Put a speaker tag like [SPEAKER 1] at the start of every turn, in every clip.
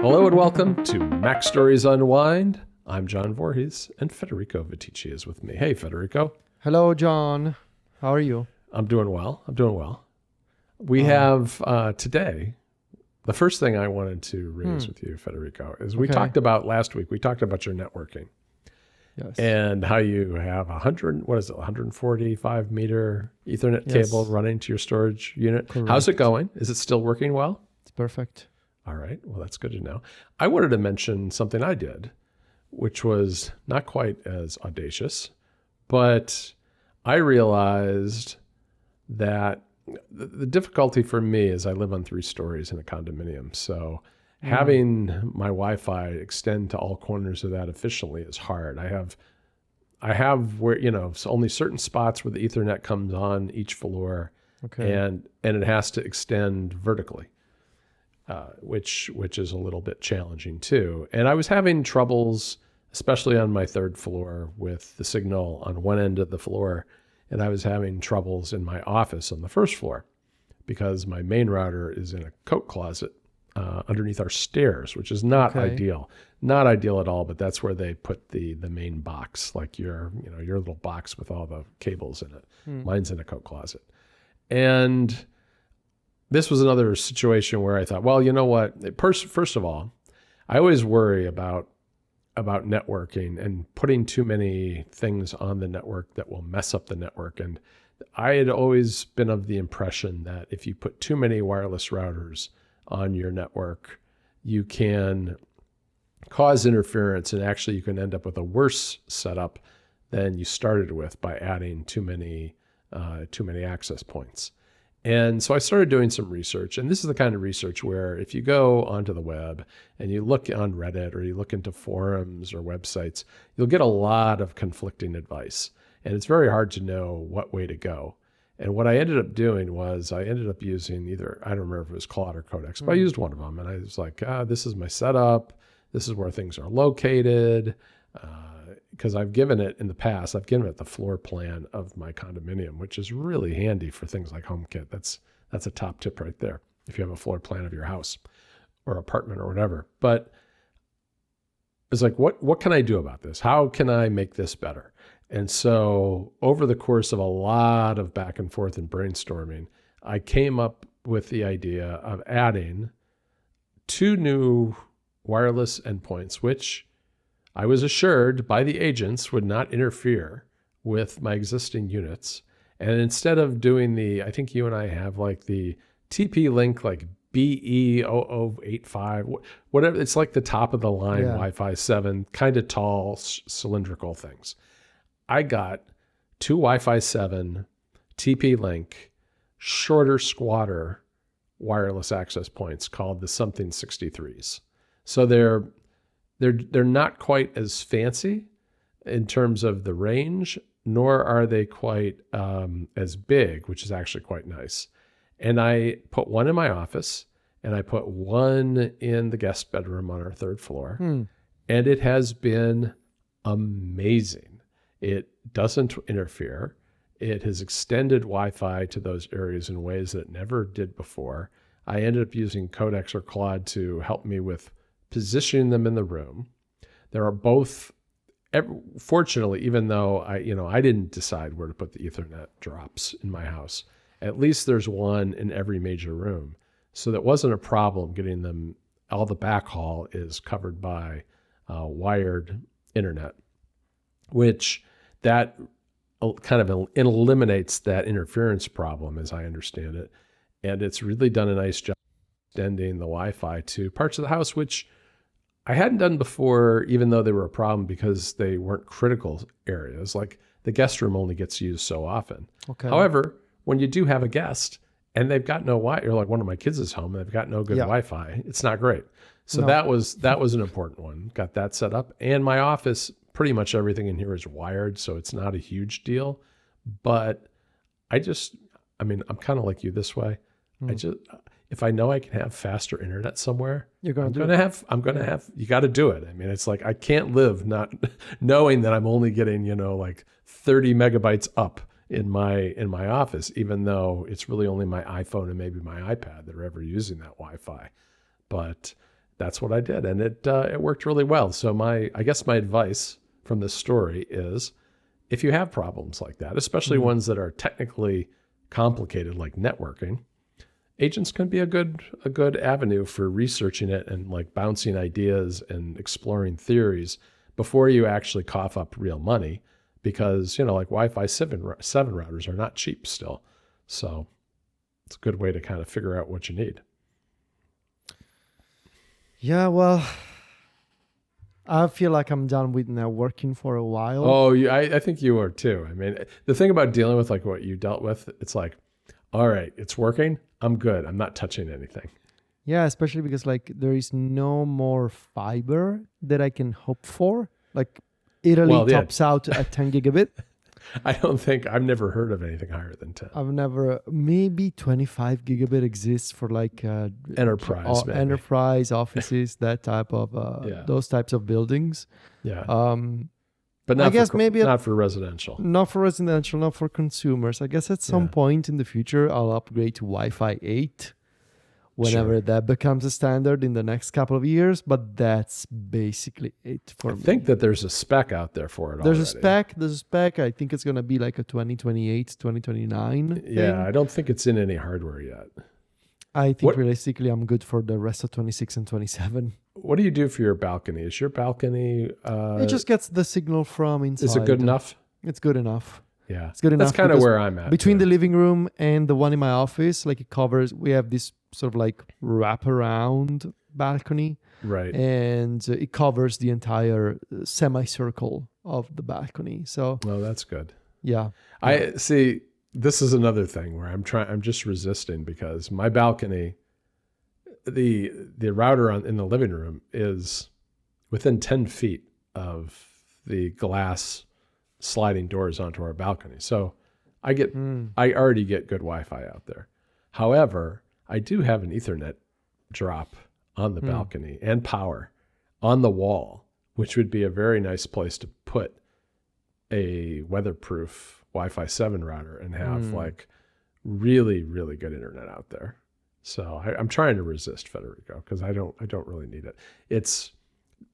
[SPEAKER 1] Hello and welcome to MacStories Unwind. I'm John Voorhees, and Federico Viticci is with me. Hey, Federico.
[SPEAKER 2] Hello, John. How are you?
[SPEAKER 1] I'm doing well. We have today, the first thing I wanted to raise with you, Federico, is we talked about last week, we talked about your networking.
[SPEAKER 2] Yes.
[SPEAKER 1] And how you have 145 meter Ethernet cable running to your storage unit.
[SPEAKER 2] Correct.
[SPEAKER 1] How's it going? Is it still working well?
[SPEAKER 2] It's perfect.
[SPEAKER 1] All right. Well, that's good to know. I wanted to mention something I did, which was not quite as audacious, but I realized that the difficulty for me is I live on 3 stories in a condominium. So having my Wi-Fi extend to all corners of that efficiently is hard. I have where, only certain spots where the Ethernet comes on each floor, and it has to extend vertically. Which is a little bit challenging too. And I was having troubles, especially on my 3rd floor, with the signal on one end of the floor, and I was having troubles in my office on the 1st floor because my main router is in a coat closet underneath our stairs, which is not ideal. Not ideal at all, but that's where they put the main box, like your little box with all the cables in it. Mine's in a coat closet. And this was another situation where I thought, well, you know what? First of all, I always worry about networking and putting too many things on the network that will mess up the network. And I had always been of the impression that if you put too many wireless routers on your network, you can cause interference, and actually you can end up with a worse setup than you started with by adding too many access points. And so I started doing some research, and this is the kind of research where if you go onto the web and you look on Reddit or you look into forums or websites, you'll get a lot of conflicting advice, and it's very hard to know what way to go. And what I ended up doing was I ended up using either, I don't remember if it was Claude or Codex, but I used one of them, and I was like, this is my setup. This is where things are located. Because I've given it in the past, I've given it the floor plan of my condominium, which is really handy for things like HomeKit. That's a top tip right there, if you have a floor plan of your house or apartment or whatever. But it's like, what can I do about this? How can I make this better? And so over the course of a lot of back and forth and brainstorming, I came up with the idea of adding 2 new wireless endpoints, which I was assured by the agents would not interfere with my existing units. And instead of doing I think you and I have like the TP-Link, like BE0085, whatever. It's like the top of the line Wi-Fi 7, kind of tall, cylindrical things. I got 2 Wi-Fi 7 TP-Link, shorter, squatter wireless access points called the something 63s. So they're not quite as fancy in terms of the range, nor are they quite as big, which is actually quite nice. And I put one in my office, and I put one in the guest bedroom on our 3rd floor, and it has been amazing. It doesn't interfere. It has extended Wi-Fi to those areas in ways that it never did before. I ended up using Codex or Claude to help me with positioning them in the room. There are both, fortunately, even though I didn't decide where to put the Ethernet drops in my house, at least there's one in every major room. So that wasn't a problem getting them. All the backhaul is covered by wired internet, which that kind of eliminates that interference problem, as I understand it. And it's really done a nice job extending the Wi-Fi to parts of the house, which I hadn't done before, even though they were a problem because they weren't critical areas. Like the guest room only gets used so often. However, when you do have a guest and they've got no Wi-Fi, or like one of my kids is home and they've got no good Wi-Fi, it's not great. So that was an important one. Got that set up. And my office, pretty much everything in here is wired, so it's not a huge deal. But I'm kind of like you this way. If I know I can have faster internet somewhere, you got to do it. I mean, it's like, I can't live not knowing that I'm only getting, like 30 megabytes up in my office, even though it's really only my iPhone and maybe my iPad that are ever using that Wi-Fi. But that's what I did, and it worked really well. So I guess my advice from this story is, if you have problems like that, especially ones that are technically complicated, like networking, agents can be a good avenue for researching it and like bouncing ideas and exploring theories before you actually cough up real money, because like Wi-Fi 7 routers are not cheap still. So it's a good way to kind of figure out what you need.
[SPEAKER 2] Yeah, well, I feel like I'm done with networking for a while.
[SPEAKER 1] Oh, I think you are too. I mean, the thing about dealing with like what you dealt with, it's like, all right, it's working. I'm good. I'm not touching anything.
[SPEAKER 2] Yeah, especially because like there is no more fiber that I can hope for. Like Italy tops out at 10 gigabit.
[SPEAKER 1] I've never heard of anything higher than 10.
[SPEAKER 2] Maybe 25 gigabit exists for like enterprise offices, that type of those types of buildings.
[SPEAKER 1] Yeah. But not, I guess maybe not for residential.
[SPEAKER 2] Not for residential, not for consumers. I guess at some point in the future, I'll upgrade to Wi-Fi 8 whenever that becomes a standard in the next couple of years. But that's basically it for me.
[SPEAKER 1] I think that there's a spec out there for it
[SPEAKER 2] There's
[SPEAKER 1] already.
[SPEAKER 2] There's a spec. I think it's going to be like a 2028, 2029
[SPEAKER 1] Yeah,
[SPEAKER 2] thing.
[SPEAKER 1] I don't think it's in any hardware yet.
[SPEAKER 2] I think realistically, I'm good for the rest of 26 and 27.
[SPEAKER 1] What do you do for your balcony? Is your balcony...
[SPEAKER 2] it just gets the signal from inside.
[SPEAKER 1] Is it good enough?
[SPEAKER 2] It's good enough.
[SPEAKER 1] Yeah.
[SPEAKER 2] It's good enough.
[SPEAKER 1] That's kind of where I'm at.
[SPEAKER 2] Between the living room and the one in my office, like it covers, we have this sort of like wraparound balcony.
[SPEAKER 1] Right.
[SPEAKER 2] And it covers the entire semicircle of the balcony. So...
[SPEAKER 1] Well, that's good.
[SPEAKER 2] Yeah.
[SPEAKER 1] I see... This is another thing where I'm just resisting, because my balcony, the router in the living room is within 10 feet of the glass sliding doors onto our balcony. So I already get good Wi-Fi out there. However, I do have an Ethernet drop on the balcony and power on the wall, which would be a very nice place to put a weatherproof Wi-Fi 7 router and have like really, really good internet out there. So I'm trying to resist, Federico, because I don't really need it. It's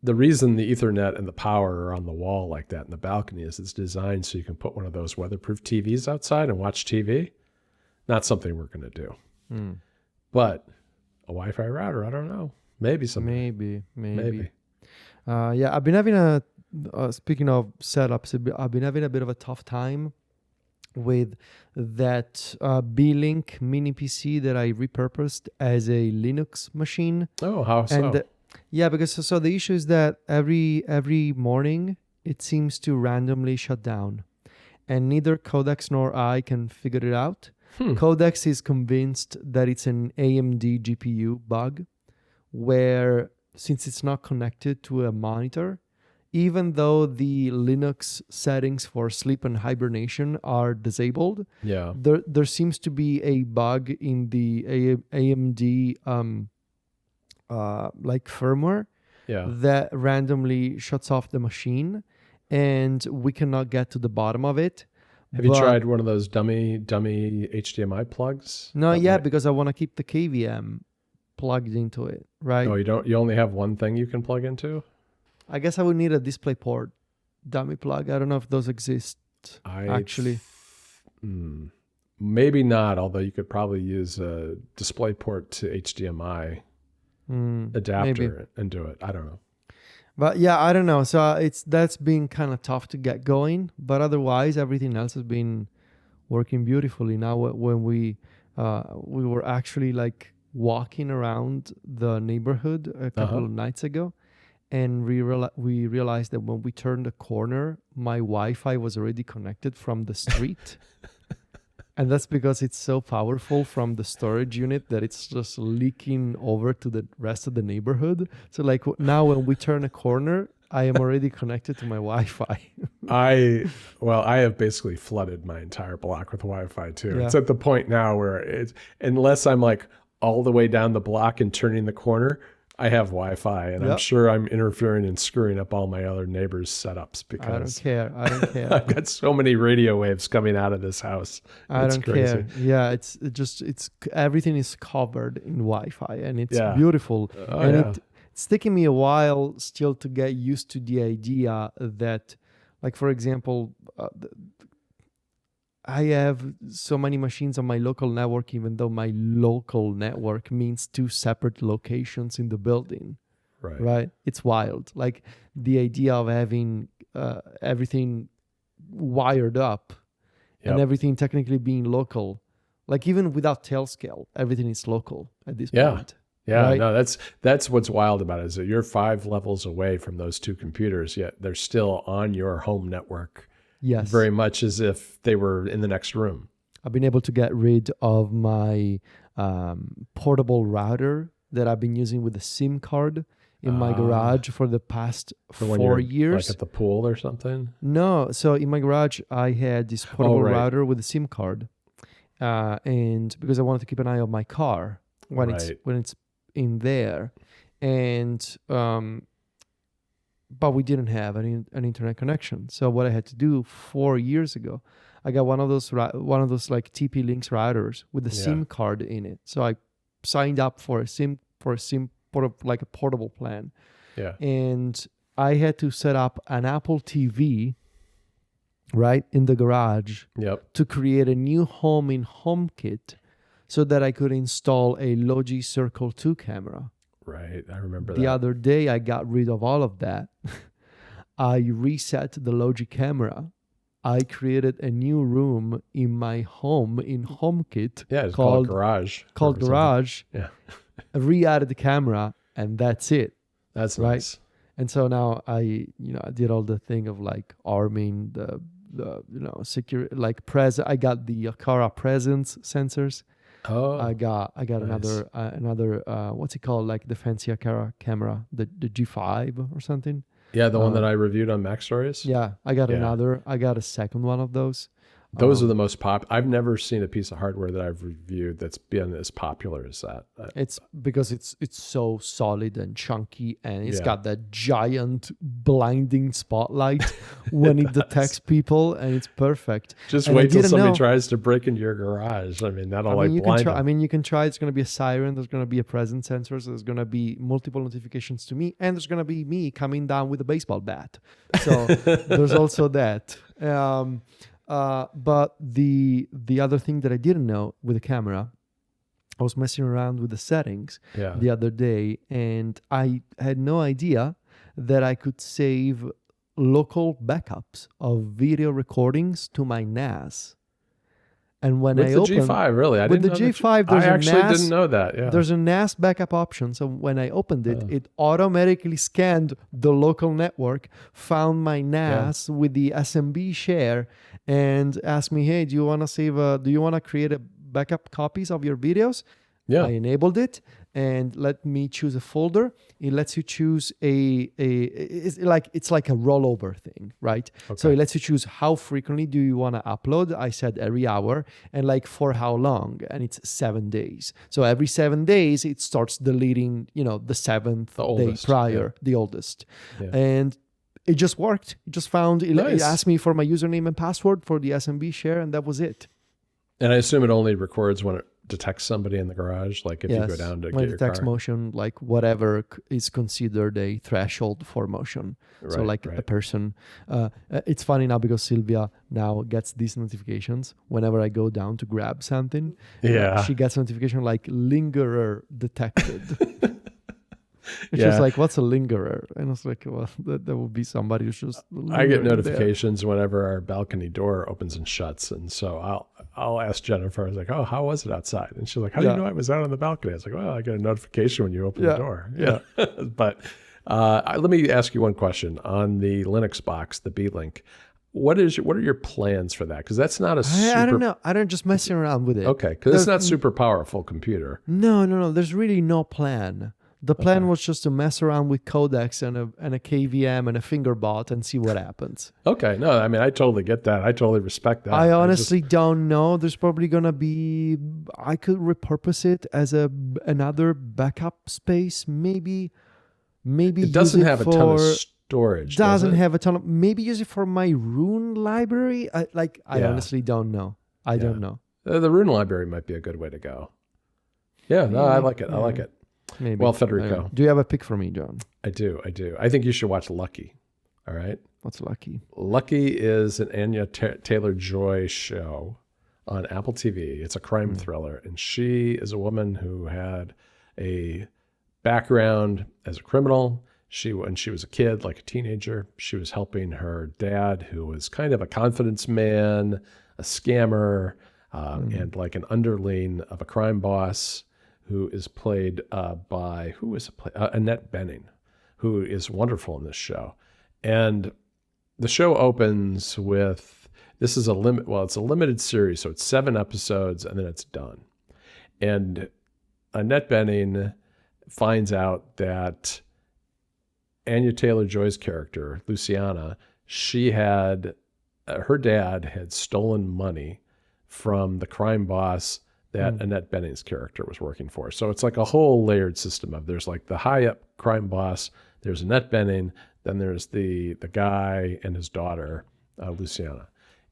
[SPEAKER 1] the reason the Ethernet and the power are on the wall like that in the balcony is it's designed so you can put one of those weatherproof TVs outside and watch TV. Not something we're going to do. But a Wi-Fi router, I don't know. Maybe something. Maybe.
[SPEAKER 2] Yeah, I've been having speaking of setups, I've been having a bit of a tough time with that B-Link mini PC that I repurposed as a Linux machine.
[SPEAKER 1] Oh, how so?
[SPEAKER 2] And because so the issue is that every morning it seems to randomly shut down, and neither Codex nor I can figure it out. Codex is convinced that it's an AMD GPU bug, where since it's not connected to a monitor, even though the Linux settings for sleep and hibernation are disabled, there seems to be a bug in the AMD like firmware that randomly shuts off the machine, and we cannot get to the bottom of it.
[SPEAKER 1] Have you tried one of those dummy HDMI plugs?
[SPEAKER 2] No, because I want to keep the KVM plugged into it, right?
[SPEAKER 1] Oh, you only have one thing you can plug into?
[SPEAKER 2] I guess I would need a DisplayPort dummy plug. I don't know if those exist actually.
[SPEAKER 1] Maybe not, although you could probably use a DisplayPort to HDMI adapter and do it. I don't know.
[SPEAKER 2] But yeah, I don't know. So that's been kind of tough to get going. But otherwise, everything else has been working beautifully. Now, when we were actually like walking around the neighborhood a couple of nights ago, and we realized that when we turned a corner, my Wi-Fi was already connected from the street. And that's because it's so powerful from the storage unit that it's just leaking over to the rest of the neighborhood. So like now when we turn a corner, I am already connected to my Wi-Fi. I
[SPEAKER 1] have basically flooded my entire block with Wi-Fi too.
[SPEAKER 2] Yeah.
[SPEAKER 1] It's at the point now where unless I'm like all the way down the block and turning the corner, I have Wi-Fi, and I'm sure I'm interfering and screwing up all my other neighbors' setups because
[SPEAKER 2] I don't care.
[SPEAKER 1] I've got so many radio waves coming out of this house.
[SPEAKER 2] I don't care. Yeah, it's everything is covered in Wi-Fi, and it's beautiful. it's taking me a while still to get used to the idea that, like, for example, I have so many machines on my local network, even though my local network means 2 separate locations in the building. Right? It's wild. Like the idea of having everything wired up and everything technically being local. Like even without Tailscale, everything is local at this point.
[SPEAKER 1] Yeah,
[SPEAKER 2] right?
[SPEAKER 1] no, that's what's wild about it, is that you're 5 levels away from those 2 computers, yet they're still on your home network.
[SPEAKER 2] Yes.
[SPEAKER 1] Very much as if they were in the next room.
[SPEAKER 2] I've been able to get rid of my portable router that I've been using with a SIM card in my garage for the past 4 years.
[SPEAKER 1] Like at the pool or something?
[SPEAKER 2] No. So in my garage, I had this portable router with a SIM card. And because I wanted to keep an eye on my car when it's in there. And but we didn't have an internet connection. So what I had to do 4 years ago, I got one of those like TP-Links routers with a SIM card in it. So I signed up for a SIM like a portable plan.
[SPEAKER 1] Yeah.
[SPEAKER 2] And I had to set up an Apple TV right in the garage to create a new home in HomeKit so that I could install a Logi Circle 2 camera.
[SPEAKER 1] Right, I remember that.
[SPEAKER 2] The other day, I got rid of all of that. I reset the Logi camera. I created a new room in my home in HomeKit.
[SPEAKER 1] Yeah, it's called Garage.
[SPEAKER 2] Called Garage.
[SPEAKER 1] Yeah.
[SPEAKER 2] I re-added the camera, and that's it.
[SPEAKER 1] That's
[SPEAKER 2] right.
[SPEAKER 1] Nice.
[SPEAKER 2] And so now I did all the thing of like arming the secure, like I got the Akara presence sensors.
[SPEAKER 1] Oh,
[SPEAKER 2] I got
[SPEAKER 1] nice.
[SPEAKER 2] another what's it called, like the fancy Akara camera, the G5 or something.
[SPEAKER 1] Yeah, the one that I reviewed on MacStories.
[SPEAKER 2] Yeah, I got another. I got a second one of those.
[SPEAKER 1] Those are the most I've never seen a piece of hardware that I've reviewed that's been as popular as that.
[SPEAKER 2] It's because it's so solid and chunky, and it's got that giant blinding spotlight when it detects people, and it's perfect.
[SPEAKER 1] Just wait till somebody tries to break into your garage. I mean, that'll blind them.
[SPEAKER 2] You can try. It's going to be a siren. There's going to be a presence sensor. So there's going to be multiple notifications to me, and there's going to be me coming down with a baseball bat. So there's also that. But the other thing that I didn't know with the camera, I was messing around with the settings the other day, and I had no idea that I could save local backups of video recordings to my NAS. And when
[SPEAKER 1] with the G5, really? I
[SPEAKER 2] didn't know G5, there's
[SPEAKER 1] I actually didn't know that. Yeah.
[SPEAKER 2] There's a NAS backup option. So when I opened it, it automatically scanned the local network, found my NAS with the SMB share, and asked me, "Hey, do you want to create a backup copies of your videos?"
[SPEAKER 1] Yeah.
[SPEAKER 2] I enabled it and let me choose a folder. It lets you choose it's like a rollover thing, right? Okay. So it lets you choose how frequently do you want to upload. I said every hour, and like for how long, and it's 7 days. So every 7 days it starts deleting, the seventh day prior, the oldest. Yeah. And it just worked. It just found, it asked me for my username and password for the SMB share, and that was it.
[SPEAKER 1] And I assume it only records when it detects somebody in the garage, like if you go down to get your car. When it detects
[SPEAKER 2] motion, like whatever is considered a threshold for motion. Right, so like a person. It's funny now because Sylvia now gets these notifications whenever I go down to grab something.
[SPEAKER 1] Yeah.
[SPEAKER 2] She gets a notification like lingerer detected. She's like, "What's a lingerer?" And I was like, "Well, that would be somebody who's just."
[SPEAKER 1] I get notifications whenever our balcony door opens and shuts, and so I'll ask Jennifer. I was like, "Oh, how was it outside?" And she's like, "How do you know I was out on the balcony?" I was like, "Well, I get a notification when you open the door." Yeah. But let me ask you one question on the Linux box, the B-Link. What are your plans for that? Because that's not a super...
[SPEAKER 2] I don't know. I don't just messing around with it.
[SPEAKER 1] Okay, because it's not super powerful computer.
[SPEAKER 2] No. There's really no plan. The plan was just to mess around with codecs and a KVM and a fingerbot and see what happens.
[SPEAKER 1] Okay. No, I mean, I totally get that. I totally respect that.
[SPEAKER 2] I honestly don't know. There's probably going to be... I could repurpose it as another backup space. Maybe
[SPEAKER 1] it doesn't have a ton of storage.
[SPEAKER 2] Doesn't have a ton of... Maybe use it for my Rune library. I honestly don't know. I don't know.
[SPEAKER 1] The Rune library might be a good way to go. Yeah, no, I like it. I like it.
[SPEAKER 2] Maybe.
[SPEAKER 1] Well, Federico,
[SPEAKER 2] Do you have a pick for me, John?
[SPEAKER 1] I do. I think you should watch Lucky. All right.
[SPEAKER 2] What's Lucky?
[SPEAKER 1] Lucky is an Anya Taylor-Joy show on Apple TV. It's a crime thriller, and she is a woman who had a background as a criminal. When she was a kid, like a teenager, she was helping her dad, who was kind of a confidence man, a scammer, and like an underling of a crime boss, who is played by Annette Bening, who is wonderful in this show. And the show opens with, it's a limited series, so it's 7 episodes and then it's done. And Annette Bening finds out that Anya Taylor-Joy's character, Luciana, her dad had stolen money from the crime boss that Annette Bening's character was working for. So it's like a whole layered system of, there's like the high up crime boss, there's Annette Bening, then there's the guy and his daughter, Luciana.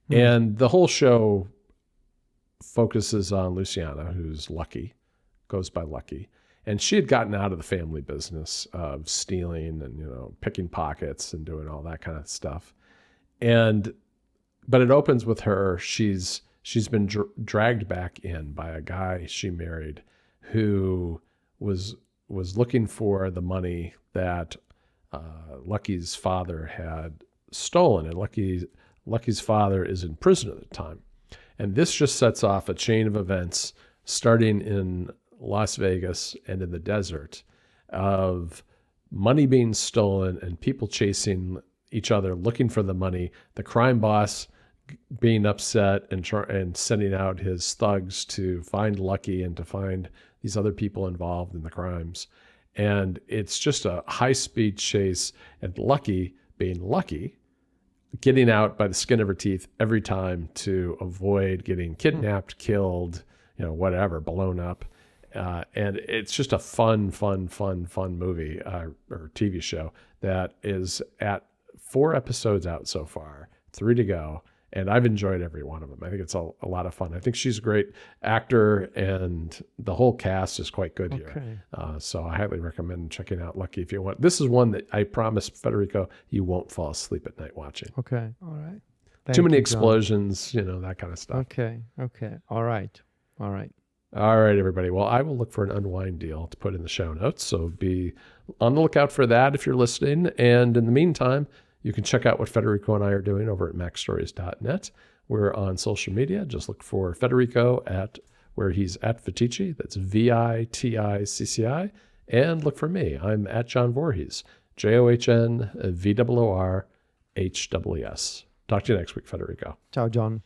[SPEAKER 1] And the whole show focuses on Luciana, who's Lucky, goes by Lucky. And she had gotten out of the family business of stealing and, picking pockets and doing all that kind of stuff. But it opens with her. She's been dragged back in by a guy she married who was looking for the money that Lucky's father had stolen. And Lucky's father is in prison at the time. And this just sets off a chain of events starting in Las Vegas and in the desert of money being stolen and people chasing each other, looking for the money. The crime boss being upset and sending out his thugs to find Lucky and to find these other people involved in the crimes. And it's just a high-speed chase, and Lucky, being Lucky, getting out by the skin of her teeth every time to avoid getting kidnapped, killed, whatever, blown up. And it's just a fun movie or TV show that is at 4 episodes out so far, 3 to go. And I've enjoyed every one of them. I think it's a lot of fun. I think she's a great actor, and the whole cast is quite good here. So I highly recommend checking out Lucky if you want. This is one that I promise, Federico, you won't fall asleep at night watching.
[SPEAKER 2] Okay. All right.
[SPEAKER 1] Too many explosions, that kind of stuff.
[SPEAKER 2] Okay. All right.
[SPEAKER 1] All right, everybody. Well, I will look for an Unwind Deal to put in the show notes. So be on the lookout for that if you're listening. And in the meantime, you can check out what Federico and I are doing over at MacStories.net. We're on social media. Just look for Federico where he's at Viticci. That's VITICCI. And look for me. I'm at John Voorhees. JOHNVOORHWS. Talk to you next week, Federico.
[SPEAKER 2] Ciao, John.